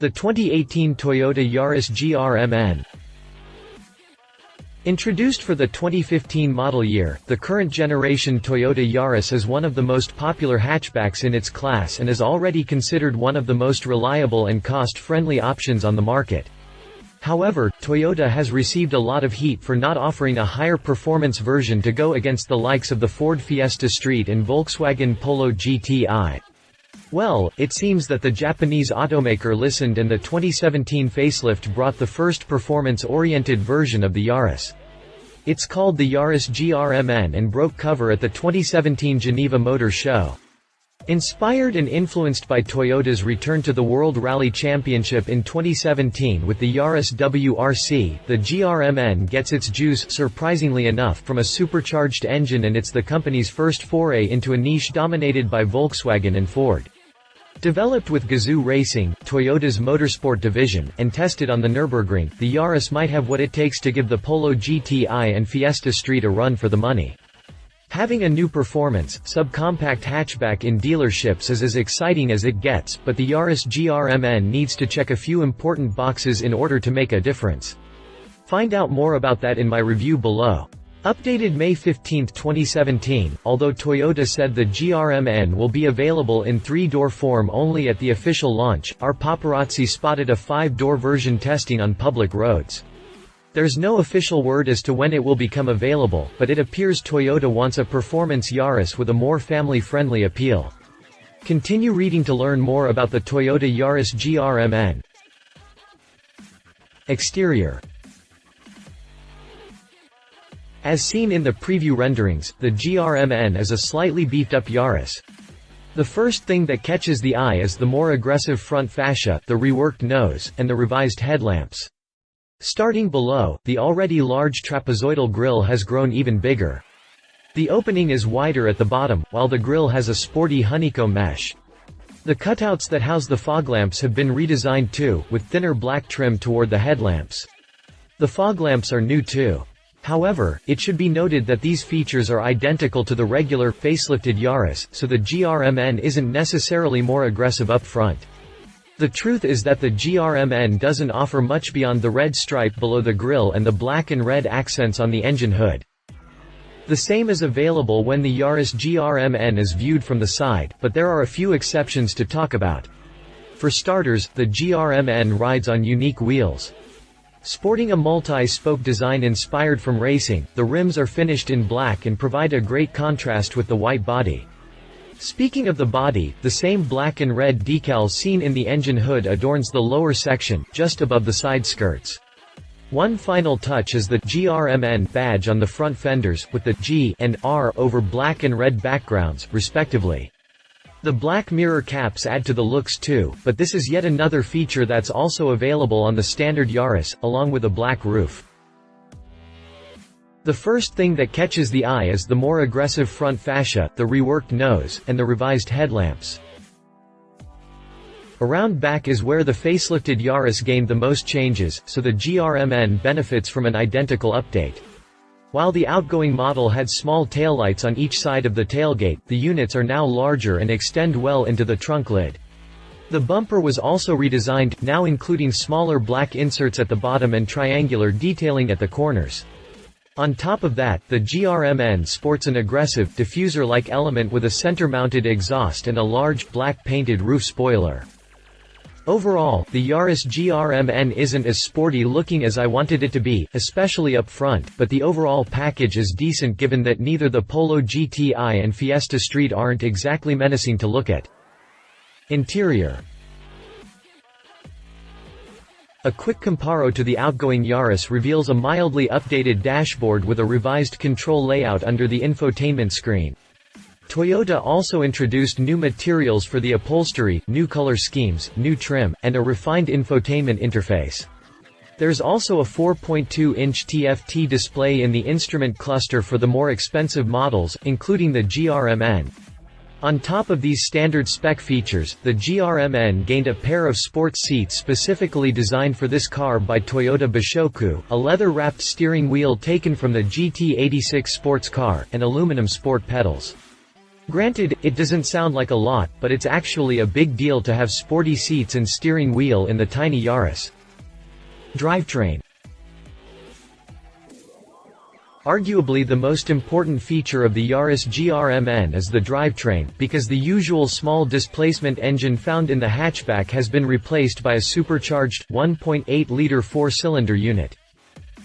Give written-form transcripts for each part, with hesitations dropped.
The 2018 Toyota Yaris GRMN. Introduced for the 2015 model year, the current generation Toyota Yaris is one of the most popular hatchbacks in its class and is already considered one of the most reliable and cost-friendly options on the market. However, Toyota has received a lot of heat for not offering a higher performance version to go against the likes of the Ford Fiesta Street and Volkswagen Polo GTI. Well, it seems that the Japanese automaker listened and the 2017 facelift brought the first performance-oriented version of the Yaris. It's called the Yaris GRMN and broke cover at the 2017 Geneva Motor Show. Inspired and influenced by Toyota's return to the World Rally Championship in 2017 with the Yaris WRC, the GRMN gets its juice, surprisingly enough, from a supercharged engine, and it's the company's first foray into a niche dominated by Volkswagen and Ford. Developed with Gazoo Racing, Toyota's motorsport division, and tested on the Nurburgring, the Yaris might have what it takes to give the Polo GTI and Fiesta Street a run for the money. Having a new performance, subcompact hatchback in dealerships is as exciting as it gets, but the Yaris GRMN needs to check a few important boxes in order to make a difference. Find out more about that in my review below. Updated May 15, 2017, although Toyota said the GRMN will be available in 3-door form only at the official launch, our paparazzi spotted a 5-door version testing on public roads. There's no official word as to when it will become available, but it appears Toyota wants a performance Yaris with a more family-friendly appeal. Continue reading to learn more about the Toyota Yaris GRMN. Exterior. As seen in the preview renderings, the GRMN is a slightly beefed-up Yaris. The first thing that catches the eye is the more aggressive front fascia, the reworked nose, and the revised headlamps. Starting below, the already large trapezoidal grille has grown even bigger. The opening is wider at the bottom, while the grille has a sporty honeycomb mesh. The cutouts that house the fog lamps have been redesigned too, with thinner black trim toward the headlamps. The fog lamps are new too. However, it should be noted that these features are identical to the regular, facelifted Yaris, so the GRMN isn't necessarily more aggressive up front. The truth is that the GRMN doesn't offer much beyond the red stripe below the grille and the black and red accents on the engine hood. The same is available when the Yaris GRMN is viewed from the side, but there are a few exceptions to talk about. For starters, the GRMN rides on unique wheels. Sporting a multi-spoke design inspired from racing, the rims are finished in black and provide a great contrast with the white body. Speaking of the body, the same black and red decals seen in the engine hood adorns the lower section, just above the side skirts. One final touch is the GRMN badge on the front fenders, with the G and R over black and red backgrounds, respectively. The black mirror caps add to the looks too, but this is yet another feature that's also available on the standard Yaris, along with a black roof. The first thing that catches the eye is the more aggressive front fascia, the reworked nose, and the revised headlamps. Around back is where the facelifted Yaris gained the most changes, so the GRMN benefits from an identical update. While the outgoing model had small taillights on each side of the tailgate, the units are now larger and extend well into the trunk lid. The bumper was also redesigned, now including smaller black inserts at the bottom and triangular detailing at the corners. On top of that, the GRMN sports an aggressive, diffuser-like element with a center-mounted exhaust and a large, black-painted roof spoiler. Overall, the Yaris GRMN isn't as sporty looking as I wanted it to be, especially up front, but the overall package is decent given that neither the Polo GTI and Fiesta Street aren't exactly menacing to look at. Interior. A quick comparo to the outgoing Yaris reveals a mildly updated dashboard with a revised control layout under the infotainment screen. Toyota also introduced new materials for the upholstery, new color schemes, new trim, and a refined infotainment interface. There's also a 4.2-inch TFT display in the instrument cluster for the more expensive models, including the GRMN. On top of these standard spec features, the GRMN gained a pair of sports seats specifically designed for this car by Toyota Bashoku, a leather-wrapped steering wheel taken from the GT86 sports car, and aluminum sport pedals. Granted, it doesn't sound like a lot, but it's actually a big deal to have sporty seats and steering wheel in the tiny Yaris. Drivetrain. Arguably the most important feature of the Yaris GRMN is the drivetrain, because the usual small displacement engine found in the hatchback has been replaced by a supercharged 1.8-liter four-cylinder unit.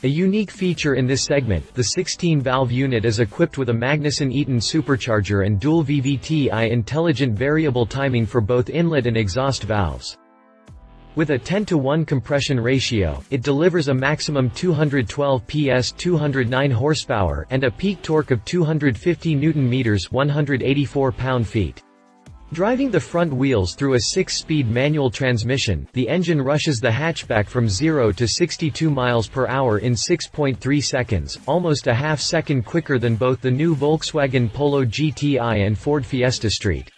A unique feature in this segment, the 16-valve unit is equipped with a Magnuson-Eaton supercharger and dual VVT-I intelligent variable timing for both inlet and exhaust valves. With a 10:1 compression ratio, it delivers a maximum 212 PS 209 horsepower and a peak torque of 250 Nm 184 pound-feet. Driving the front wheels through a 6-speed manual transmission, the engine rushes the hatchback from 0 to 62 miles per hour in 6.3 seconds, almost a half-second quicker than both the new Volkswagen Polo GTI and Ford Fiesta Street.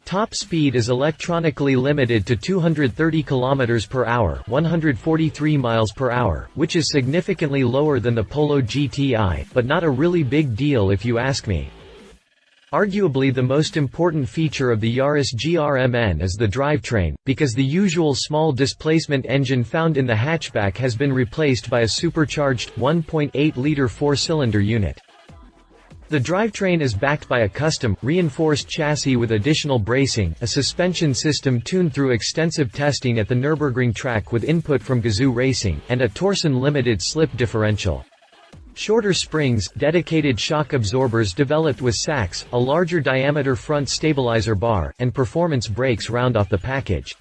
Top speed is electronically limited to 230 km per hour, 143 miles per hour, which is significantly lower than the Polo GTI, but not a really big deal if you ask me. Arguably the most important feature of the Yaris GRMN is the drivetrain, because the usual small displacement engine found in the hatchback has been replaced by a supercharged 1.8-liter four-cylinder unit. The drivetrain is backed by a custom, reinforced chassis with additional bracing, a suspension system tuned through extensive testing at the Nurburgring track with input from Gazoo Racing, and a torsion-limited slip differential. Shorter springs, dedicated shock absorbers developed with Sachs, a larger diameter front stabilizer bar, and performance brakes round off the package.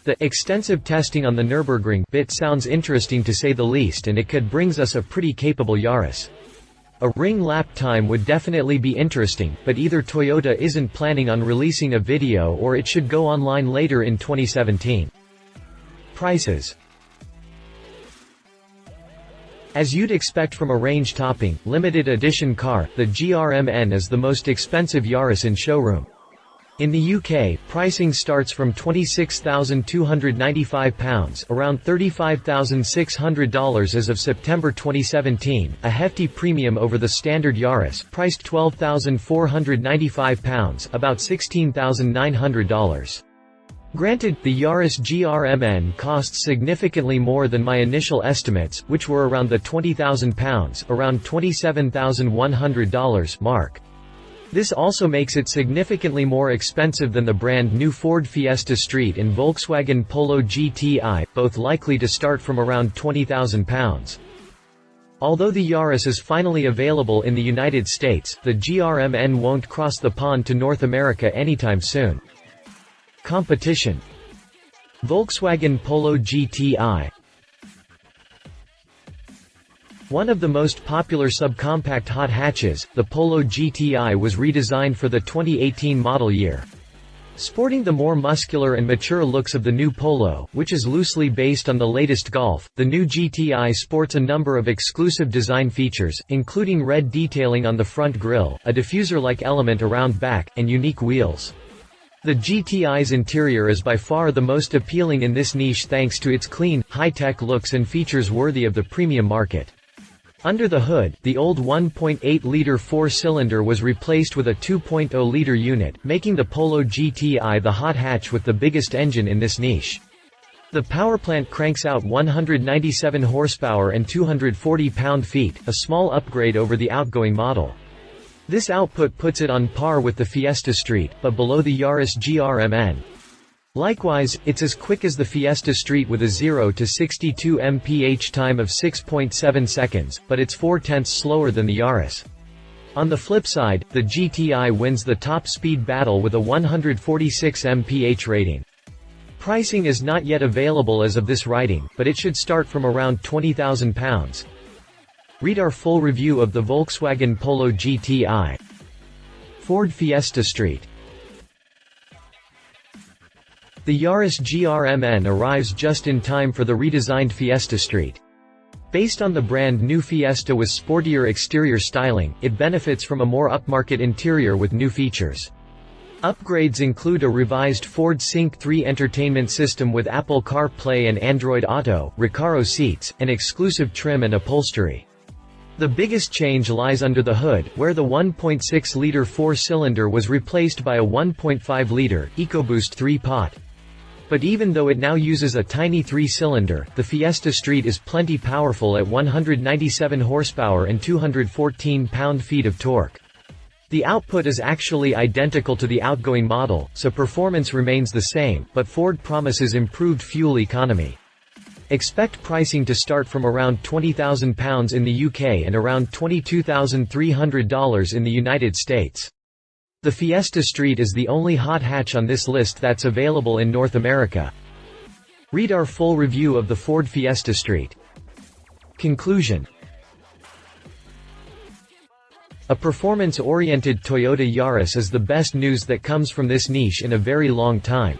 The extensive testing on the Nurburgring bit sounds interesting to say the least, and it could brings us a pretty capable Yaris. A ring lap time would definitely be interesting, but either Toyota isn't planning on releasing a video or it should go online later in 2017. Prices. As you'd expect from a range-topping, limited edition car, the GRMN is the most expensive Yaris in showroom. In the UK, pricing starts from £26,295, around $35,600 as of September 2017, a hefty premium over the standard Yaris, priced £12,495, about $16,900. Granted, the Yaris GRMN costs significantly more than my initial estimates, which were around the £20,000, around $27,100 mark. This also makes it significantly more expensive than the brand new Ford Fiesta Street and Volkswagen Polo GTI, both likely to start from around £20,000. Although the Yaris is finally available in the United States, the GRMN won't cross the pond to North America anytime soon. Competition. Volkswagen Polo GTI. One of the most popular subcompact hot hatches, the Polo GTI was redesigned for the 2018 model year. Sporting the more muscular and mature looks of the new Polo, which is loosely based on the latest Golf, the new GTI sports a number of exclusive design features, including red detailing on the front grille, a diffuser-like element around back, and unique wheels. The GTI's interior is by far the most appealing in this niche thanks to its clean, high-tech looks and features worthy of the premium market. Under the hood, the old 1.8-liter four-cylinder was replaced with a 2.0-liter unit, making the Polo GTI the hot hatch with the biggest engine in this niche. The powerplant cranks out 197 horsepower and 240 pound-feet, a small upgrade over the outgoing model. This output puts it on par with the Fiesta Street, but below the Yaris GRMN. Likewise, it's as quick as the Fiesta Street with a 0 to 62 mph time of 6.7 seconds, but it's 4/10 slower than the Yaris. On the flip side, the GTI wins the top speed battle with a 146 mph rating. Pricing is not yet available as of this writing, but it should start from around £20,000. Read our full review of the Volkswagen Polo GTI. Ford Fiesta Street. The Yaris GRMN arrives just in time for the redesigned Fiesta Street. Based on the brand new Fiesta with sportier exterior styling, it benefits from a more upmarket interior with new features. Upgrades include a revised Ford Sync 3 entertainment system with Apple CarPlay and Android Auto, Recaro seats, and exclusive trim and upholstery. The biggest change lies under the hood, where the 1.6-liter four-cylinder was replaced by a 1.5-liter, EcoBoost 3-pot. But even though it now uses a tiny 3-cylinder, the Fiesta Street is plenty powerful at 197 horsepower and 214 pound-feet of torque. The output is actually identical to the outgoing model, so performance remains the same, but Ford promises improved fuel economy. Expect pricing to start from around £20,000 in the UK and around $22,300 in the United States. The Fiesta Street is the only hot hatch on this list that's available in North America. Read our full review of the Ford Fiesta Street. Conclusion: a performance-oriented Toyota Yaris is the best news that comes from this niche in a very long time.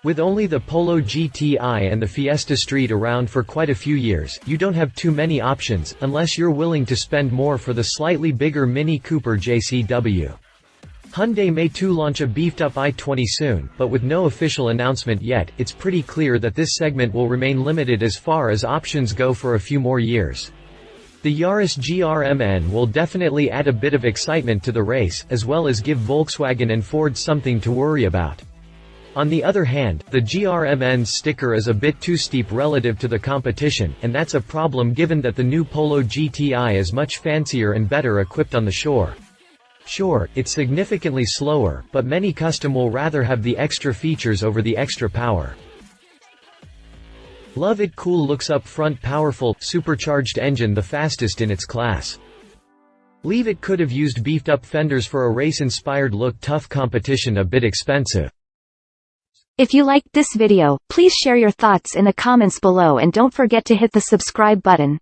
With only the Polo GTI and the Fiesta Street around for quite a few years, you don't have too many options, unless you're willing to spend more for the slightly bigger Mini Cooper JCW. Hyundai may too launch a beefed-up i20 soon, but with no official announcement yet, it's pretty clear that this segment will remain limited as far as options go for a few more years. The Yaris GRMN will definitely add a bit of excitement to the race, as well as give Volkswagen and Ford something to worry about. On the other hand, the GRMN's sticker is a bit too steep relative to the competition, and that's a problem given that the new Polo GTI is much fancier and better equipped on the shore. Sure, it's significantly slower, but many custom will rather have the extra features over the extra power. Love it cool looks up front powerful, supercharged engine the fastest in its class. Leave it could have used beefed up fenders for a race-inspired look tough competition a bit expensive. If you liked this video, please share your thoughts in the comments below and don't forget to hit the subscribe button.